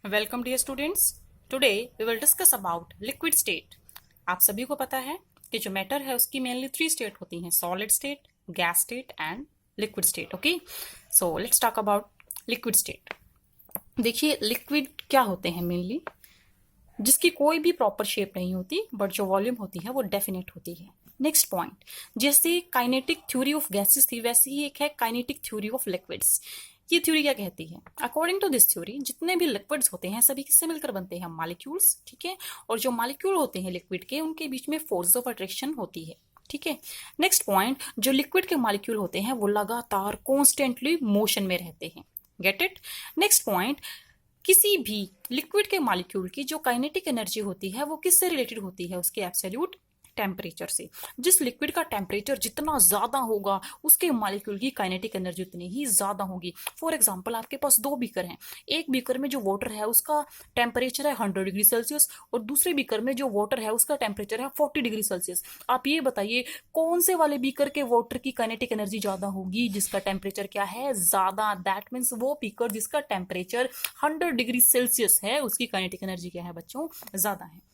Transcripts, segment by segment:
Welcome dear students. Today we will discuss about liquid state. आप सभी को पता है कि जो मैटर है उसकी मेनली 3 स्टेट होती हैं, solid state, gas state and liquid state. Okay, so let's talk about liquid state. देखिए लिक्विड क्या होते हैं मेनली, जिसकी कोई भी प्रॉपर शेप नहीं होती बट जो वॉल्यूम होती है वो डेफिनेट होती है। नेक्स्ट पॉइंट, जैसे काइनेटिक थ्योरी ऑफ गैसेस थी वैसे ही एक है काइनेटिक थ्योरी ऑफ लिक्विड्स। ये थ्योरी क्या कहती है? अकॉर्डिंग टू दिस थ्योरी जितने भी लिक्विड्स होते हैं सभी किससे मिलकर बनते हैं? मॉलिक्यूल्स। ठीक है, और जो मॉलिक्यूल होते हैं लिक्विड के उनके बीच में फोर्स ऑफ अट्रैक्शन होती है। ठीक है, नेक्स्ट पॉइंट, जो लिक्विड के मॉलिक्यूल होते हैं वो लगातार कॉन्स्टेंटली मोशन में रहते हैं। Get it? नेक्स्ट पॉइंट, किसी भी लिक्विड के मॉलिक्यूल की जो काइनेटिक एनर्जी होती है वो किससे रिलेटेड होती है? उसके एब्सोल्यूट टेम्परेचर से। जिस लिक्विड का टेम्परेचर जितना ज्यादा होगा उसके मॉलिक्यूल की काइनेटिक एनर्जी उतनी ही ज्यादा होगी। फॉर एग्जांपल आपके पास 2 बीकर हैं, एक बीकर में जो वाटर है उसका टेम्परेचर है 100 डिग्री सेल्सियस और दूसरे बीकर में जो वाटर है उसका टेम्परेचर है 40 डिग्री सेल्सियस। आप ये बताइए कौन से वाले बीकर के वाटर की काइनेटिक एनर्जी ज्यादा होगी? जिसका टेम्परेचर क्या है? ज्यादा। दैट मीन्स वो बीकर जिसका टेम्परेचर 100 डिग्री सेल्सियस है उसकी काइनेटिक एनर्जी क्या है बच्चों? ज्यादा है।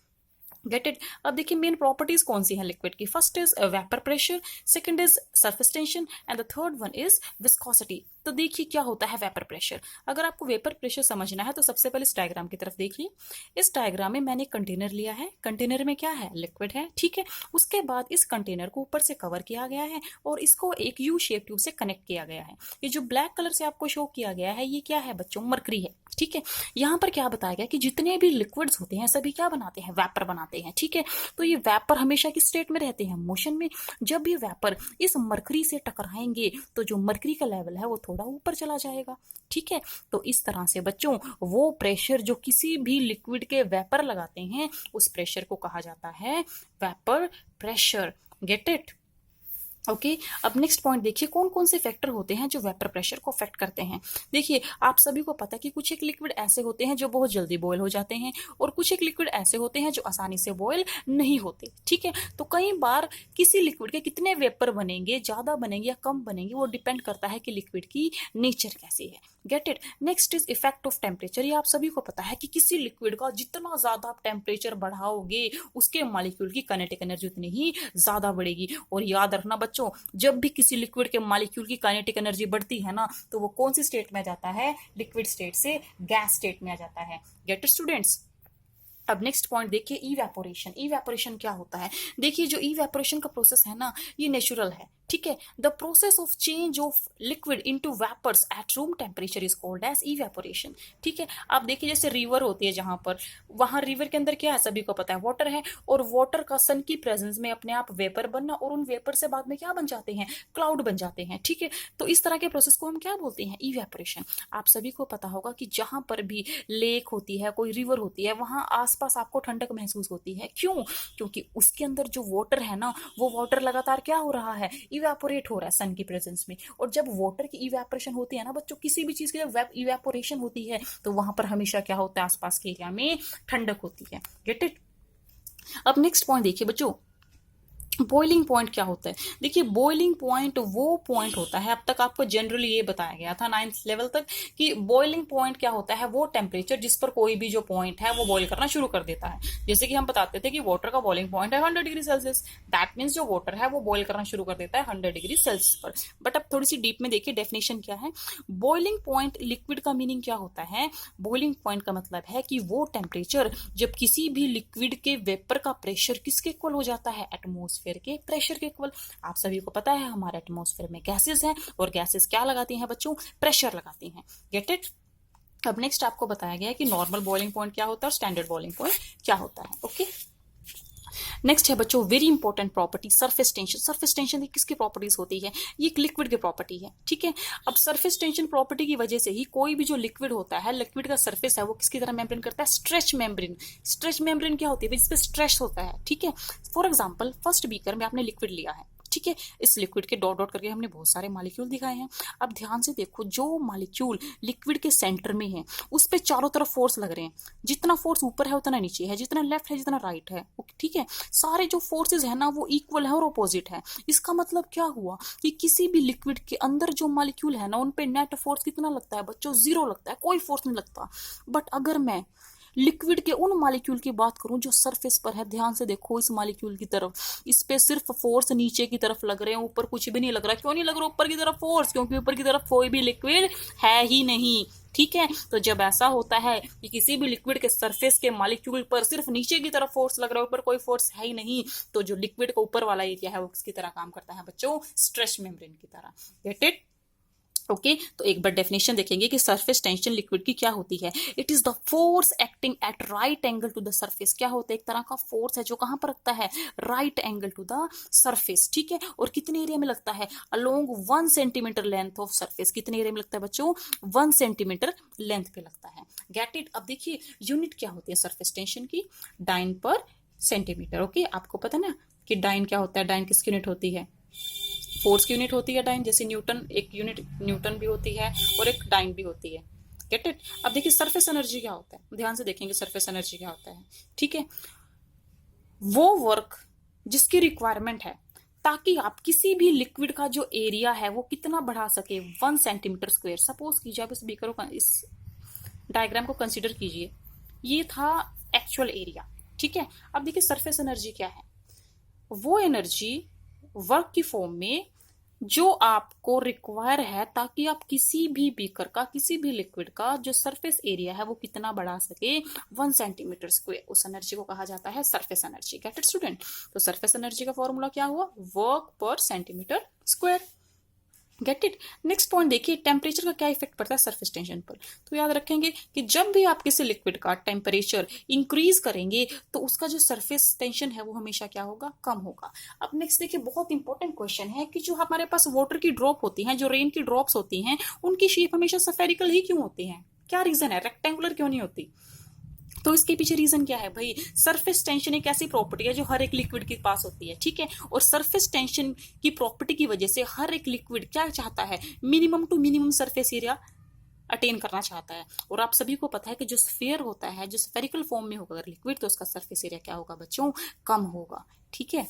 Get it? अब देखिए मेन प्रॉपर्टीज कौन सी है लिक्विड की। First is vapour pressure, second is surface tension and the third one is viscosity. तो देखिए क्या होता है वेपर प्रेशर। अगर आपको वेपर प्रेशर समझना है तो सबसे पहले इस डायग्राम की तरफ देखिए। इस डायग्राम में मैंने कंटेनर लिया है, कंटेनर में क्या है? लिक्विड है। ठीक है, उसके बाद इस कंटेनर को ऊपर से कवर किया गया है और इसको एक यू शेप ट्यूब से कनेक्ट किया गया है। ये जो ब्लैक कलर से आपको शो किया गया है ये क्या है बच्चों? मरकरी है। ठीक है, यहाँ पर क्या बताया गया कि जितने भी लिक्विड्स होते हैं सभी क्या बनाते हैं? वेपर बनाते हैं। ठीक है, तो ये वेपर हमेशा किस स्टेट में रहते हैं? मोशन में। जब भी वेपर इस मरकरी से टकराएंगे तो जो मरकरी का लेवल है वो थोड़ा ऊपर चला जाएगा। ठीक है, तो इस तरह से बच्चों वो प्रेशर जो किसी भी लिक्विड के वेपर लगाते हैं उस प्रेशर को कहा जाता है vapour pressure. Get it? Okay, अब नेक्स्ट पॉइंट देखिए कौन कौन से फैक्टर होते हैं जो वेपर प्रेशर को अफेक्ट करते हैं। देखिए आप सभी को पता है कि कुछ एक लिक्विड ऐसे होते हैं जो बहुत जल्दी बॉयल हो जाते हैं और कुछ एक लिक्विड ऐसे होते हैं जो आसानी से बॉयल नहीं होते। ठीक है, तो कई बार किसी लिक्विड के कितने वेपर बनेंगे, ज्यादा बनेंगे या कम बनेंगे, वो डिपेंड करता है कि लिक्विड की नेचर कैसी है। Get it? Next is effect of temperature. ये आप सभी को पता है कि किसी लिक्विड का जितना ज्यादा आप टेम्परेचर बढ़ाओगे उसके मॉलिक्यूल की काइनेटिक एनर्जी उतनी ही ज्यादा बढ़ेगी। और याद रखना बच्चों, जब भी किसी लिक्विड के मॉलिक्यूल की काइनेटिक एनर्जी बढ़ती है ना तो वो कौन सी स्टेट में आ जाता है? लिक्विड स्टेट से गैस स्टेट में आ जाता है। Get it students? अब नेक्स्ट पॉइंट देखिए इवेपोरेशन। इवेपोरेशन क्या होता है? देखिए जो इवेपोरेशन का प्रोसेस है ना ये नेचुरल है। ठीक है, the process of change of liquid into vapours at room temperature is called as evaporation. ठीक है, आप देखिए जैसे रिवर होती है जहां पर, वहां रिवर के अंदर क्या है सभी को पता है? वाटर है, और वाटर का सन की प्रेजेंस में अपने आप वेपर बनना और उन वेपर से बाद में क्या बन जाते हैं? क्लाउड बन जाते हैं। ठीक है, तो इस तरह के प्रोसेस को हम क्या बोलते हैं? इवेपोरेशन। आप सभी को पता होगा कि जहां पर भी लेक होती है, कोई रिवर होती है, वहां आसपास आपको ठंडक महसूस होती है। क्यों? क्योंकि उसके अंदर जो वाटर है ना वो वाटर लगातार क्या हो रहा है? इवेपोरेट हो रहा है सन की प्रेजेंस में। और जब वाटर की इवेपोरेशन होती है ना बच्चों, किसी भी चीज की जब इवेपोरेशन होती है तो वहां पर हमेशा क्या होता है? आसपास के एरिया में ठंडक होती है। Get it? अब नेक्स्ट पॉइंट देखिए बच्चों, बॉइलिंग पॉइंट क्या होता है? देखिए बॉइलिंग पॉइंट वो पॉइंट होता है, अब तक आपको जनरली ये बताया गया था 9th लेवल तक कि बॉइलिंग पॉइंट क्या होता है? वो टेम्परेचर जिस पर कोई भी जो पॉइंट है वो बॉइल करना शुरू कर देता है। जैसे कि हम बताते थे कि वाटर का बॉइलिंग पॉइंट है 100 डिग्री सेल्सियस। दैट मीन्स जो वाटर है वो बॉइल करना शुरू कर देता है 100 डिग्री सेल्सियस पर। बट अब थोड़ी सी डीप में देखिए डेफिनेशन क्या है। बॉइलिंग पॉइंट लिक्विड का मीनिंग क्या होता है? बॉइलिंग पॉइंट का मतलब है कि वो टेम्परेचर जब किसी भी लिक्विड के वेपर का प्रेशर किसके इक्वल हो जाता है? एटमॉस्फेयर के प्रेशर के इक्वल। आप सभी को पता है हमारे एटमॉस्फेयर में गैसेस हैं और गैसेस क्या लगाती हैं बच्चों? प्रेशर लगाती हैं। Get it? अब नेक्स्ट आपको बताया गया है कि नॉर्मल बॉइलिंग पॉइंट क्या होता है और स्टैंडर्ड बॉइलिंग पॉइंट क्या होता है। ओके, नेक्स्ट है बच्चों very important property surface tension. Surface tension किसकी प्रॉपर्टीज होती है? ये एक लिक्विड की प्रॉपर्टी है। ठीक है, अब सरफेस टेंशन प्रॉपर्टी की वजह से ही कोई भी जो लिक्विड होता है, लिक्विड का सरफेस है वो किसकी तरह मेम्ब्रेन करता है? Stretch membrane. स्ट्रेच मेम्ब्रेन क्या होती है? जिसपे स्ट्रेच होता है। ठीक है, फॉर एग्जाम्पल फर्स्ट बीकर में आपने लिक्विड लिया है। ठीक है। इस लिक्विड के डॉट डॉट करके हमने बहुत सारे मॉलिक्यूल दिखाए हैं। अब ध्यान से देखो, जो मॉलिक्यूल लिक्विड के सेंटर में है उस पे चारों तरफ फोर्स लग रहे हैं। जितना फोर्स ऊपर है उतना नीचे है, जितना लेफ्ट है जितना राइट है, ठीक है। सारे जो फोर्सेस है ना वो इक्वल है और ऑपोजिट है। इसका मतलब क्या हुआ कि किसी भी लिक्विड के अंदर जो मॉलिक्यूल है ना उन पे नेट फोर्स कितना लगता है बच्चों? 0 लगता है, कोई फोर्स नहीं लगता। बट अगर मैं लिक्विड के उन मॉलिक्यूल की बात करूं जो सरफेस पर है, ध्यान से देखो इस मॉलिक्यूल की तरफ, इस पे सिर्फ फोर्स नीचे की तरफ लग रहे हैं, ऊपर कुछ भी नहीं लग रहा। क्यों नहीं लग रहा ऊपर की तरफ फोर्स? क्योंकि ऊपर की तरफ कोई भी लिक्विड है ही नहीं, ठीक है। तो जब ऐसा होता है कि किसी भी लिक्विड के सरफेस के मॉलिक्यूल पर सिर्फ नीचे की तरफ फोर्स लग रहा है, ऊपर कोई फोर्स है ही नहीं, तो जो लिक्विड का ऊपर वाला एरिया है वो किसकी तरह काम करता है बच्चों? स्ट्रेच मेम्ब्रेन की तरह। Get it? ओके, तो एक बार डेफिनेशन देखेंगे कि सरफेस टेंशन लिक्विड की क्या होती है। It is the force acting at right angle to the surface. क्या होता है? एक तरह का फोर्स है जो कहां पर लगता है? Right angle to the surface, ठीक है। और कितने एरिया में लगता है? Along 1 centimetre length of surface. कितने एरिया में लगता है बच्चों? 1 सेंटीमीटर लेंथ पे लगता है। Get it? अब देखिए यूनिट क्या होती है सरफेस टेंशन की? डाइन पर सेंटीमीटर। ओके, आपको पता ना कि डाइन क्या होता है? डाइन किसकी यूनिट होती है? फोर्स की यूनिट होती है डाइन। जैसे न्यूटन, एक यूनिट न्यूटन भी होती है और एक डाइन भी होती है। Get it? अब देखिए सरफेस एनर्जी क्या होता है, ध्यान से देखेंगे सरफेस एनर्जी क्या होता है, ठीक है। वो वर्क जिसकी रिक्वायरमेंट है ताकि आप किसी भी लिक्विड का जो एरिया है वो कितना बढ़ा सके, 1 सेंटीमीटर स्क्वायर। सपोज कीजिए आप इस बीकर को, इस डायग्राम को कंसिडर कीजिए, ये था एक्चुअल एरिया, ठीक है। अब देखिए सरफेस एनर्जी क्या है? वो एनर्जी वर्क की फॉर्म में जो आपको रिक्वायर है ताकि आप किसी भी बीकर का, किसी भी लिक्विड का जो सरफेस एरिया है वो कितना बढ़ा सके, 1 सेंटीमीटर स्क्वायर। उस एनर्जी को कहा जाता है surface energy. Get it student? तो सरफेस एनर्जी का फॉर्मूला क्या हुआ? वर्क पर centimetre square. Get it? Next point देखिए, टेम्परेचर का क्या इफेक्ट पड़ता है सरफेस टेंशन पर। तो याद रखेंगे कि जब भी आप किसी लिक्विड का टेम्परेचर इंक्रीज करेंगे तो उसका जो सरफेस टेंशन है वो हमेशा क्या होगा? कम होगा। अब नेक्स्ट देखिए, बहुत इंपॉर्टेंट क्वेश्चन है कि जो हमारे पास वाटर की ड्रॉप होती हैं, जो रेन की ड्रॉप्स होती हैं, उनकी शेप हमेशा स्फेरिकल ही क्यों होती है? क्या रीजन है? रेक्टेंगुलर क्यों नहीं होती? तो इसके पीछे रीजन क्या है भाई? सरफेस टेंशन एक ऐसी प्रॉपर्टी है जो हर एक लिक्विड के पास होती है, ठीक है। और सरफेस टेंशन की प्रॉपर्टी की वजह से हर एक लिक्विड क्या चाहता है? Minimum to minimum surface area attain करना चाहता है। और आप सभी को पता है कि जो स्फीयर होता है, जो स्फेरिकल फॉर्म में होगा अगर लिक्विड, तो उसका सरफेस एरिया क्या होगा बच्चों? कम होगा, ठीक है।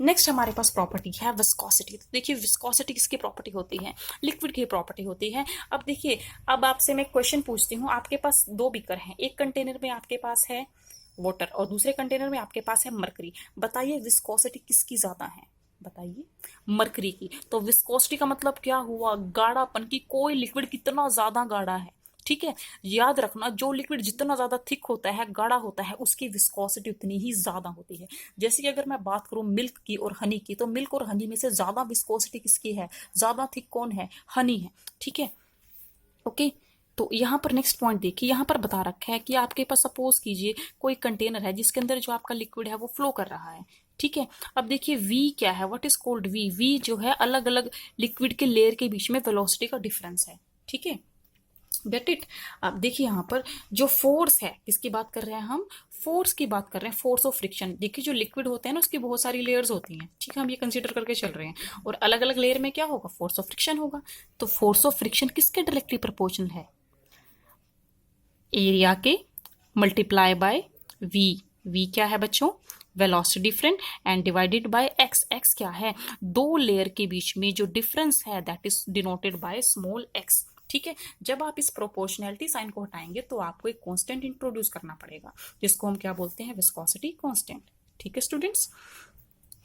नेक्स्ट हमारे पास प्रॉपर्टी है विस्कोसिटी। देखिए विस्कोसिटी किसकी प्रॉपर्टी होती है? लिक्विड की प्रॉपर्टी होती है। अब देखिए, अब आपसे मैं क्वेश्चन पूछती हूँ, आपके पास 2 बीकर हैं, एक कंटेनर में आपके पास है वाटर और दूसरे कंटेनर में आपके पास है मरकरी। बताइए विस्कोसिटी किसकी ज्यादा है? बताइए। मरकरी की। तो विस्कोसिटी का मतलब क्या हुआ? गाढ़ापन की। कोई लिक्विड कितना ज्यादा गाढ़ा है, ठीक है। याद रखना, जो लिक्विड जितना ज्यादा थिक होता है, गाढ़ा होता है, उसकी विस्कोसिटी उतनी ही ज्यादा होती है। जैसे कि अगर मैं बात करूं मिल्क की और हनी की, तो मिल्क और हनी में से ज्यादा विस्कोसिटी किसकी है? ज्यादा थिक कौन है? हनी है, ठीक है। ओके, तो यहाँ पर नेक्स्ट पॉइंट देखिए, यहाँ पर बता रखा है कि आपके पास सपोज कीजिए कोई कंटेनर है जिसके अंदर जो आपका लिक्विड है वो फ्लो कर रहा है, ठीक है। अब देखिए V क्या है? What is called V? V जो है अलग अलग लिक्विड के लेयर के बीच में वेलोसिटी का डिफरेंस है, ठीक है। Get it? अब देखिए यहाँ पर जो फोर्स है, किसकी बात कर रहे हैं हम? फोर्स की बात कर रहे हैं, फोर्स ऑफ फ्रिक्शन। देखिए जो लिक्विड होते हैं ना उसकी बहुत सारी लेयर्स होती हैं, ठीक है, हम ये कंसीडर करके चल रहे हैं। और अलग अलग लेयर में क्या होगा? फोर्स ऑफ फ्रिक्शन होगा। तो फोर्स ऑफ फ्रिक्शन किसके डायरेक्टली प्रोपोर्शनल है? एरिया के मल्टीप्लाई बाय वी। वी क्या है बच्चों? Velocity different and divided by x. X क्या है? 2 लेयर के बीच में जो डिफरेंस है that is denoted by small x, ठीक है। जब आप इस प्रोपोर्शनैलिटी साइन को हटाएंगे तो आपको एक कांस्टेंट इंट्रोड्यूस करना पड़ेगा जिसको हम क्या बोलते हैं? विस्कोसिटी कांस्टेंट, ठीक है स्टूडेंट्स।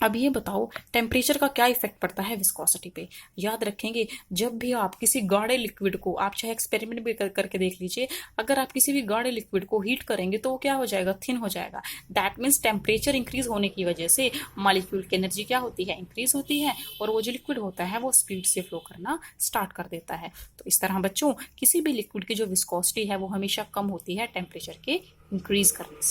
अब ये बताओ टेम्परेचर का क्या इफेक्ट पड़ता है विस्कोसिटी पे? याद रखेंगे, जब भी आप किसी गाढ़े लिक्विड को, आप चाहे एक्सपेरिमेंट भी करके देख लीजिए, अगर आप किसी भी गाढ़े लिक्विड को हीट करेंगे तो वो क्या हो जाएगा? थिन हो जाएगा। दैट मीन्स टेम्परेचर इंक्रीज होने की वजह से मॉलिक्यूल की एनर्जी क्या होती है? इंक्रीज होती है, और वो जो लिक्विड होता है वो स्पीड से फ्लो करना स्टार्ट कर देता है। तो इस तरह बच्चों किसी भी लिक्विड की जो विस्कोसिटी है वो हमेशा कम होती है टेम्परेचर के इंक्रीज करने से।